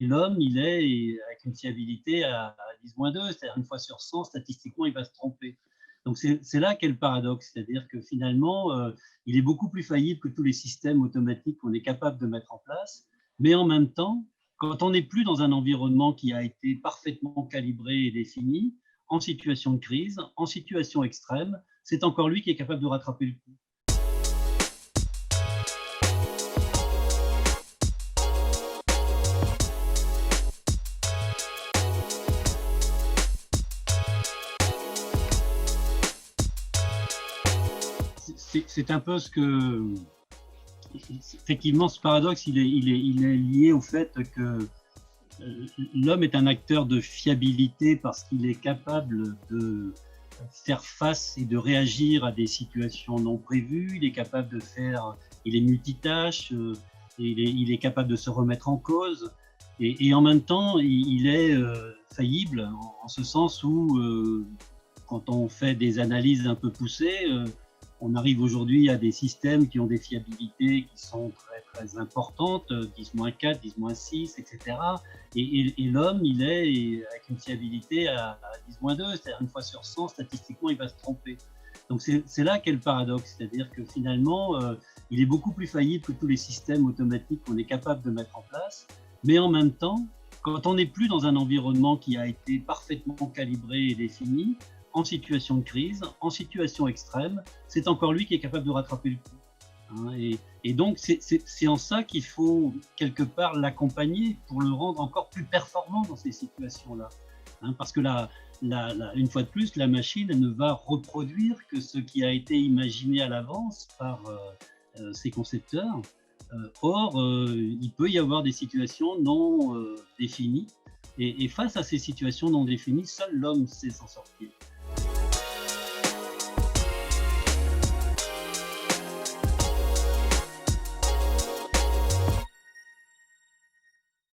l'homme, il est avec une fiabilité à 10-2, c'est-à-dire une fois sur 100, statistiquement, il va se tromper. Donc c'est là qu'est le paradoxe, c'est-à-dire que finalement, il est beaucoup plus faillible que tous les systèmes automatiques qu'on est capable de mettre en place, mais en même temps, quand on n'est plus dans un environnement qui a été parfaitement calibré et défini, en situation de crise, en situation extrême, c'est encore lui qui est capable de rattraper le coup. C'est un peu ce que effectivement, ce paradoxe, il est lié au fait que l'homme est un acteur de fiabilité parce qu'il est capable de faire face et de réagir à des situations non prévues. Il est capable de faire, il est multitâche, il est capable de se remettre en cause. Et en même temps, il est faillible en ce sens où, quand on fait des analyses un peu poussées, on arrive aujourd'hui à des systèmes qui ont des fiabilités qui sont très, très importantes, 10-4, 10-6, etc. Et l'homme, il est avec une fiabilité à 10-2, c'est-à-dire une fois sur 100, statistiquement, il va se tromper. Donc c'est là qu'est le paradoxe, c'est-à-dire que finalement, il est beaucoup plus faillible que tous les systèmes automatiques qu'on est capable de mettre en place, mais en même temps, quand on n'est plus dans un environnement qui a été parfaitement calibré et défini, en situation de crise, en situation extrême, c'est encore lui qui est capable de rattraper le coup. Hein. Et donc, c'est en ça qu'il faut quelque part l'accompagner pour le rendre encore plus performant dans ces situations-là. Hein, parce que une fois de plus, la machine elle ne va reproduire que ce qui a été imaginé à l'avance par ses concepteurs. Or, il peut y avoir des situations non définies. Et face à ces situations non définies, seul l'homme sait s'en sortir.